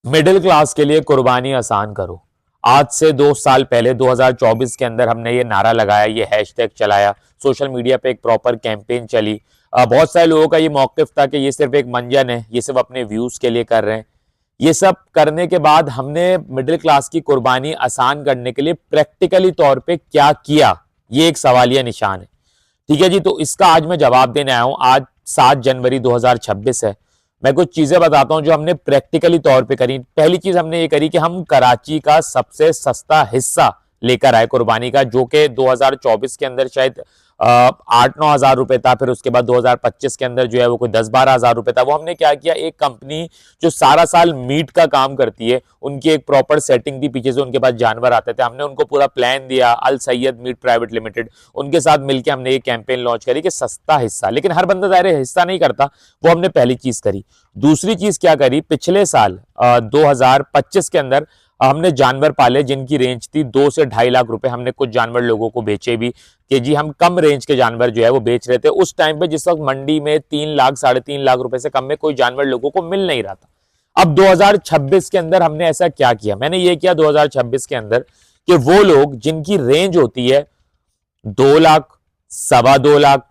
Middle class के लिए कुर्बानी आसान करो। आज से 2 साल पहले 2024 के अंदर हमने ये नारा लगाया, ये हैशटैग चलाया, सोशल मीडिया पे एक प्रॉपर कैंपेन चली। बहुत सारे लोगों का ये मौकिफ था कि ये सिर्फ एक मंजन है, ये सिर्फ अपने व्यूज के लिए कर रहे हैं। ये सब करने के बाद हमने मिडिल क्लास की कुर्बानी आसान करने के लिए प्रैक्टिकली तौर पे क्या किया, ये एक सवालिया निशान है। ठीक है जी, तो इसका आज मैं जवाब देने आया हूं। आज 7 जनवरी 2026 है। मैं कुछ चीजें बताता हूं जो हमने प्रैक्टिकली तौर पे करी। पहली चीज हमने ये करी कि हम कराची का सबसे सस्ता हिस्सा लेकर आए कुर्बानी का, जो कि 2024 के अंदर शायद 8-9 हज़ार रुपए था। फिर उसके बाद 2025 के अंदर जो है वो कोई 10-12 हज़ार रुपए था। वो हमने क्या किया, एक कंपनी जो सारा साल मीट का काम करती है, उनकी एक प्रॉपर सेटिंग थी, पीछे से उनके पास जानवर आते थे, हमने उनको पूरा प्लान दिया, अल सैयद मीट प्राइवेट लिमिटेड, उनके साथ मिलकर हमने ये कैंपेन लॉन्च करी कि सस्ता हिस्सा। लेकिन हर बंदा दायरे हिस्सा नहीं करता, वो हमने पहली चीज करी। दूसरी चीज क्या करी, पिछले साल 2025 के अंदर हमने जानवर पाले जिनकी रेंज थी 2 से 2.5 लाख रुपए। हमने कुछ जानवर लोगों को बेचे भी कि जी हम कम रेंज के जानवर जो है वो बेच रहे थे उस टाइम पे, जिस वक्त मंडी में 3 लाख 3.5 लाख रुपए से कम में कोई जानवर लोगों को मिल नहीं रहा था। अब 2026 के अंदर हमने ऐसा क्या किया, मैंने ये किया 2026 के अंदर कि वो लोग जिनकी रेंज होती है 2 लाख, 2.25 लाख,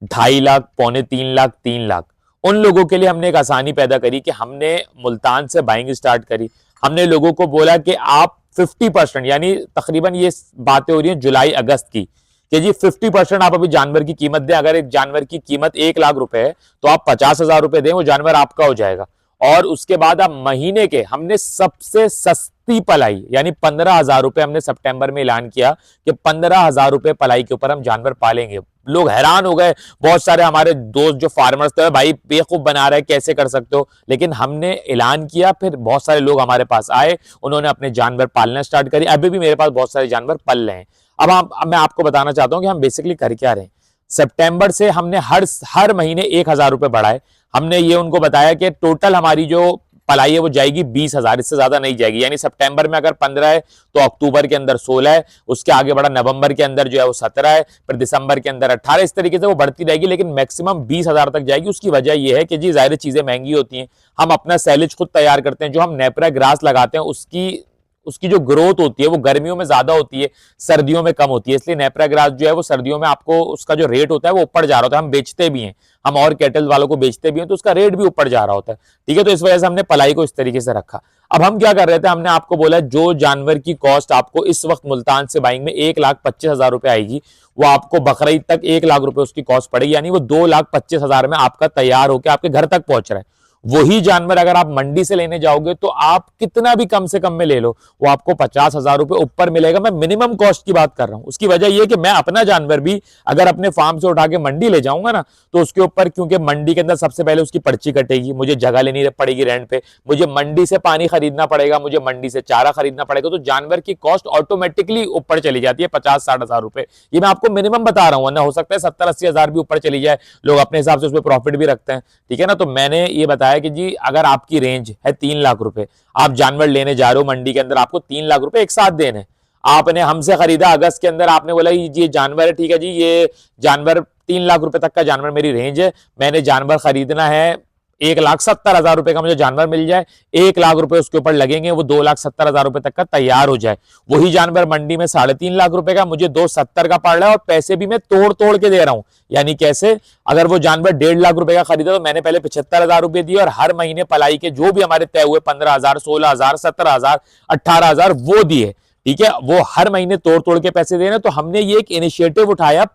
2.5 लाख, 2.25 लाख, 3 लाख, उन लोगों के लिए हमने एक आसानी पैदा करी कि हमने मुल्तान से बाइंग स्टार्ट करी। हमने लोगों को बोला कि आप 50%, यानी तकरीबन ये बातें हो रही हैं जुलाई अगस्त की, कि जी 50% आप अभी जानवर की कीमत दें। अगर एक जानवर की कीमत 1 लाख रुपए है तो आप 50,000 रुपए दें, वो जानवर आपका हो जाएगा। और उसके बाद आप महीने के, हमने सबसे सस्ती पलाई यानी 15,000 रुपए हमने सितंबर में ऐलान किया कि 15,000 रुपए पलाई के ऊपर हम जानवर पालेंगे। लोग हैरान हो गए, बहुत सारे हमारे दोस्त जो फार्मर्स थे, भाई बेवकूफ बना रहे, कैसे कर सकते हो। लेकिन हमने ऐलान किया, फिर बहुत सारे लोग हमारे पास आए, उन्होंने अपने जानवर पालना स्टार्ट करी। अभी भी मेरे पास बहुत सारे जानवर पल रहे हैं। अब मैं आपको बताना चाहता हूं कि हम बेसिकली कर क्या रहे हैं। सितंबर से हमने हर महीने 1,000 रुपए बढ़ाए। हमने ये उनको बताया कि टोटल हमारी जो पलाई है वो जाएगी 20,000, इससे ज्यादा नहीं जाएगी। यानी सितंबर में अगर 15 है तो अक्टूबर के अंदर 16 है, उसके आगे बढ़ा नवंबर के अंदर जो है वो 17 है, फिर दिसंबर के अंदर 18, इस तरीके से वो बढ़ती रहेगी, लेकिन मैक्सिमम 20,000 तक जाएगी। उसकी वजह ये है कि जी जाहिर चीजें महंगी होती हैं, हम अपना सैलेज खुद तैयार करते हैं। जो हम नेपरा ग्रास लगाते हैं उसकी उसकी जो ग्रोथ होती है वो गर्मियों में ज्यादा होती है, सर्दियों में कम होती है। इसलिए नेपरा ग्रास जो है वो सर्दियों में आपको उसका जो रेट होता है वो ऊपर जा रहा होता है। हम बेचते भी हैं, हम और कैटल वालों को बेचते भी हैं, तो उसका रेट भी ऊपर जा रहा होता है। ठीक है, तो इस वजह से हमने पलाई को इस तरीके से रखा। अब हम क्या कर रहे थे, हमने आपको बोला जो जानवर की कॉस्ट आपको इस वक्त मुल्तान से बाइंग में 1,25,000 रुपए आएगी, वो आपको बकरीद तक 1 लाख रुपए उसकी कॉस्ट पड़ेगी। यानी वो 2,25,000 में आपका तैयार होकर आपके घर तक पहुंच रहा है। वही जानवर अगर आप मंडी से लेने जाओगे तो आप कितना भी कम से कम में ले लो, वो आपको 50,000 रुपए ऊपर मिलेगा। मैं मिनिमम कॉस्ट की बात कर रहा हूं। उसकी वजह यह कि मैं अपना जानवर भी अगर अपने फार्म से उठा के मंडी ले जाऊंगा ना, तो उसके ऊपर, क्योंकि मंडी के अंदर सबसे पहले उसकी पर्ची कटेगी, मुझे जगह लेनी पड़ेगी रेंट पे, मुझे मंडी से पानी खरीदना पड़ेगा, मुझे मंडी से चारा खरीदना पड़ेगा, तो जानवर की कॉस्ट ऑटोमेटिकली ऊपर चली जाती है 50-60 हज़ार रुपए। ये मैं आपको मिनिमम बता रहा हूं, वरना हो सकता है 70-80 हजार भी ऊपर चली जाए, लोग अपने हिसाब से उसमें प्रॉफिट भी रखते हैं। ठीक है ना, तो मैंने ये बताया कि जी अगर आपकी रेंज है 3 लाख रुपए, आप जानवर लेने जा रहे हो मंडी के अंदर, आपको 3 लाख रुपए एक साथ देने। आपने हमसे खरीदा अगस्त के अंदर, आपने बोला ये जानवर है, ठीक है जी, ये जानवर 3 लाख रुपए तक का जानवर मेरी रेंज है, मैंने जानवर खरीदना है 1,70,000 रुपए का, मुझे जानवर मिल जाए, 1 लाख रुपए उसके ऊपर लगेंगे, वो 2,70,000 रुपए तक का तैयार हो जाए। वही जानवर मंडी में 3.5 लाख रुपए का मुझे 2,70 का पड़ रहा है, और पैसे भी मैं तोड़ तोड़ के दे रहा हूं। यानी कैसे, अगर वो जानवर 1.5 लाख रुपए का खरीदा तो मैंने पहले 75,000 रुपए दिए, और हर महीने पलाई के जो भी हमारे तय हुए 15,000, 16,000, 17,000, 18,000 वो दिए। ठीक है, वो हर महीने तोड़ तोड़ के पैसे दे रहे हैं। तो हमने ये एक इनिशिएटिव उठाया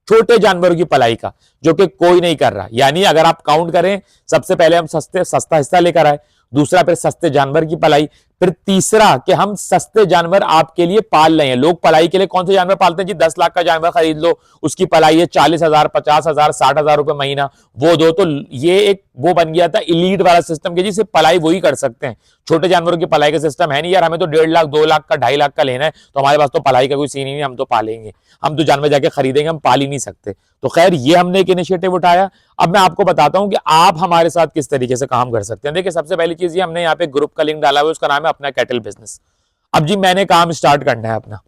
छोटे जानवरों की पलाई का, जो कि कोई नहीं कर रहा। यानी अगर आप काउंट करें, सबसे पहले हम सस्ता हिस्सा लेकर आए, दूसरा फिर सस्ते जानवर की पलाई, फिर तीसरा कि हम सस्ते जानवर आपके लिए पाल रहे हैं। लोग पलाई के लिए कौन से जानवर पालते हैं जी, 10 लाख का जानवर खरीद लो, उसकी पलाई है 40,000, 50,000, 60,000 रुपए महीना, वो दो। तो ये एक वो बन गया था इलीट वाला सिस्टम के जी सिर्फ पलाई वही कर सकते हैं, छोटे जानवरों की पलाई का सिस्टम है नहीं। यार हमें तो 1.5 लाख, 2 लाख का, 2.5 लाख का लेना है, तो हमारे पास तो पलाई का कोई सीन ही नहीं, हम तो पालेंगे, हम तो जानवर जाके खरीदेंगे, हम पाल ही नहीं सकते। तो खैर ये हमने एक इनिशिएटिव उठाया। अब मैं आपको बताता हूं कि आप हमारे साथ किस तरीके से काम कर सकते हैं। देखिए, सबसे पहली चीज ये, हमने यहाँ पे ग्रुप का लिंक डाला हुआ है, उसका नाम है अपना कैटल बिजनेस। अब जी मैंने काम स्टार्ट करना है अपना,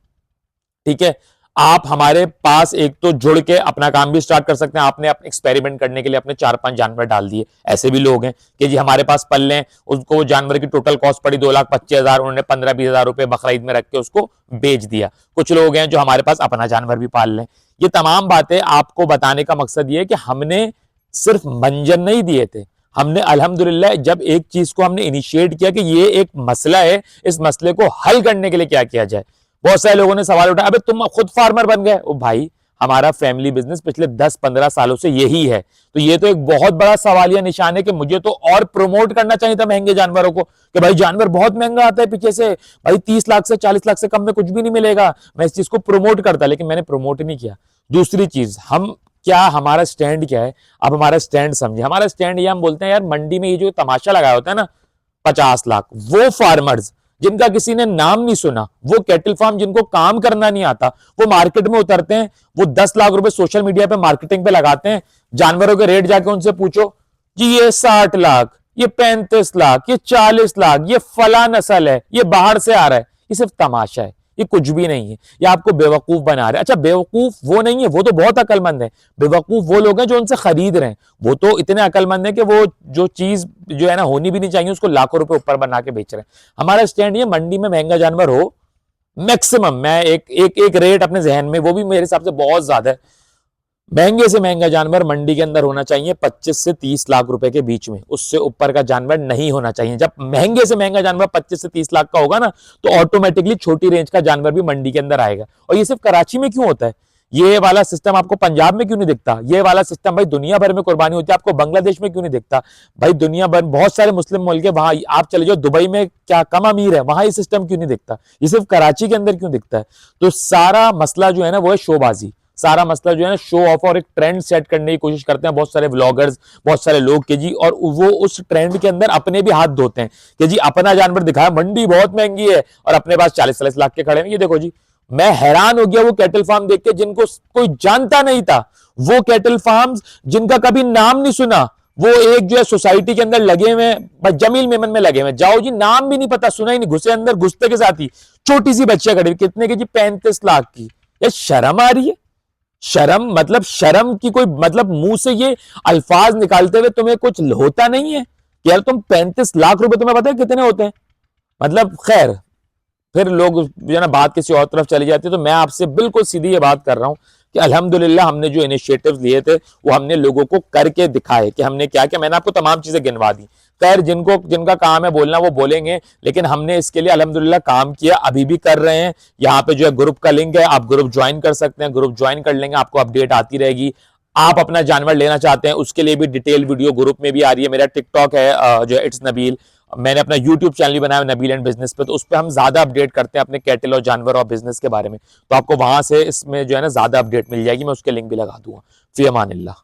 ठीक है। आप हमारे पास एक तो जुड़ के अपना काम भी स्टार्ट कर सकते हैं। आपने अपने एक्सपेरिमेंट करने के लिए अपने 4-5 जानवर डाल दिए, ऐसे भी लोग हैं कि जी हमारे पास पल लें, उसको जानवर की टोटल कॉस्ट पड़ी 2,25,000, उन्होंने 15-20 हजार रुपए बकरा ईद में रख के उसको बेच दिया। कुछ लोग हैं जो हमारे पास अपना जानवर भी पाल लें। ये तमाम बातें आपको बताने का मकसद ये है कि हमने सिर्फ मंजन नहीं दिए थे, हमने अल्हम्दुलिल्लाह जब एक चीज को हमने इनिशिएट किया कि ये एक मसला है, इस मसले को हल करने के लिए क्या किया जाए। बहुत सारे लोगों ने सवाल उठाया, अबे तुम खुद फार्मर बन गए। ओ भाई, हमारा फैमिली बिजनेस पिछले 10-15 सालों से यही है। तो ये तो एक बहुत बड़ा सवालिया निशान है कि मुझे तो और प्रमोट करना चाहिए था महंगे जानवरों को, कि भाई जानवर बहुत महंगा आता है पीछे से, भाई 30 लाख से 40 लाख से कम में कुछ भी नहीं मिलेगा। मैं इस चीज को प्रमोट करता, लेकिन मैंने प्रमोट नहीं किया। दूसरी चीज, हम क्या, हमारा स्टैंड क्या है? अब हमारा स्टैंड समझे। हमारा स्टैंड ये, हम बोलते हैं यार मंडी में ये जो तमाशा लगाया होता है ना 50 लाख, वो फार्मर्स जिनका किसी ने नाम नहीं सुना, वो कैटल फार्म जिनको काम करना नहीं आता, वो मार्केट में उतरते हैं, वो 10 लाख रुपए सोशल मीडिया पे मार्केटिंग पे लगाते हैं। जानवरों के रेट जाके उनसे पूछो, जी ये 60 लाख, ये 35 लाख, ये 40 लाख, ये फला नस्ल है, ये बाहर से आ रहा है। ये सिर्फ तमाशा है, ये कुछ भी नहीं है, ये आपको बेवकूफ बना रहे हैं। अच्छा, बेवकूफ वो नहीं है, वो तो बहुत अकलमंद है। बेवकूफ वो लोग हैं जो उनसे खरीद रहे हैं, वो तो इतने अकलमंद है कि वो जो चीज जो है ना होनी भी नहीं चाहिए उसको लाखों रुपए ऊपर बना के बेच रहे हैं। हमारा स्टैंड ये, मंडी में महंगा जानवर हो, मैक्सिमम मैं एक रेट अपने जहन में, वो भी मेरे हिसाब से बहुत ज्यादा है, महंगे से महंगा जानवर मंडी के अंदर होना चाहिए 25 से 30 लाख रुपए के बीच में, उससे ऊपर का जानवर नहीं होना चाहिए। जब महंगे से महंगा जानवर 25 से 30 लाख का होगा ना, तो ऑटोमेटिकली छोटी रेंज का जानवर भी मंडी के अंदर आएगा। और ये सिर्फ कराची में क्यों होता है? ये वाला सिस्टम आपको पंजाब में क्यों नहीं दिखता? ये वाला सिस्टम भाई दुनिया भर में कुर्बानी होती है, आपको बांग्लादेश में क्यों नहीं दिखता? भाई दुनिया भर बहुत सारे मुस्लिम मुल्क है, वहां आप चले जाओ, दुबई में क्या कम अमीर है, वहां ये सिस्टम क्यों नहीं दिखता? ये सिर्फ कराची के अंदर क्यों दिखता है? तो सारा मसला जो है ना वो है शोबाजी। सारा मसला जो है ना शो ऑफ और एक ट्रेंड सेट करने की कोशिश करते हैं बहुत सारे व्लॉगर्स, बहुत सारे लोग के जी, और वो उस ट्रेंड के अंदर अपने भी हाथ धोते हैं कि जी अपना जानवर दिखाया, मंडी बहुत महंगी है और अपने पास 40-40 लाख के खड़े हैं। ये देखो जी, मैं हैरान हो गया वो कैटल फार्म देख के जिनको कोई जानता नहीं था, वो कैटल फार्म्स जिनका कभी नाम नहीं सुना, वो एक जो है सोसाइटी के अंदर लगे हुए, जमील मेमन में लगे हुए, जाओ जी नाम भी नहीं पता, सुना ही नहीं, घुसे अंदर, घुसते के साथ ही छोटी सी बच्चियां खड़ी, कितने की जी? 35 लाख की। ये शर्म आ रही है? शर्म मतलब, शर्म की कोई मतलब, मुंह से ये अल्फाज निकालते हुए तुम्हें कुछ होता नहीं है कि यार तुम 35 लाख रुपए, तुम्हें पता है कितने होते हैं? मतलब खैर, फिर लोग जो है ना बात किसी और तरफ चली जाती है। तो मैं आपसे बिल्कुल सीधी ये बात कर रहा हूं कि अल्हम्दुलिल्लाह हमने जो इनिशिएटिव्स लिए थे वो हमने लोगों को करके दिखाए कि हमने क्या किया। मैंने आपको तमाम चीजें गिनवा दी। खैर, जिनका काम है बोलना वो बोलेंगे, लेकिन हमने इसके लिए अल्हम्दुलिल्लाह काम किया, अभी भी कर रहे हैं। यहाँ पे जो है ग्रुप का लिंक है, आप ग्रुप ज्वाइन कर सकते हैं, ग्रुप ज्वाइन कर लेंगे, आपको अपडेट आती रहेगी। आप अपना जानवर लेना चाहते हैं उसके लिए भी डिटेल वीडियो ग्रुप में भी आ रही है। मेरा टिकटॉक है जो इट्स नबील, मैंने अपना यूट्यूब चैनल भी बनाया नबील एंड बिजनेस पे, तो उस पर हम ज्यादा अपडेट करते हैं अपने कैटल और जानवर और बिजनेस के बारे में। तो आपको वहां से इसमें जो है ना ज्यादा अपडेट मिल जाएगी, मैं उसके लिंक भी लगा दूंगा। फी अमानिल्लाह।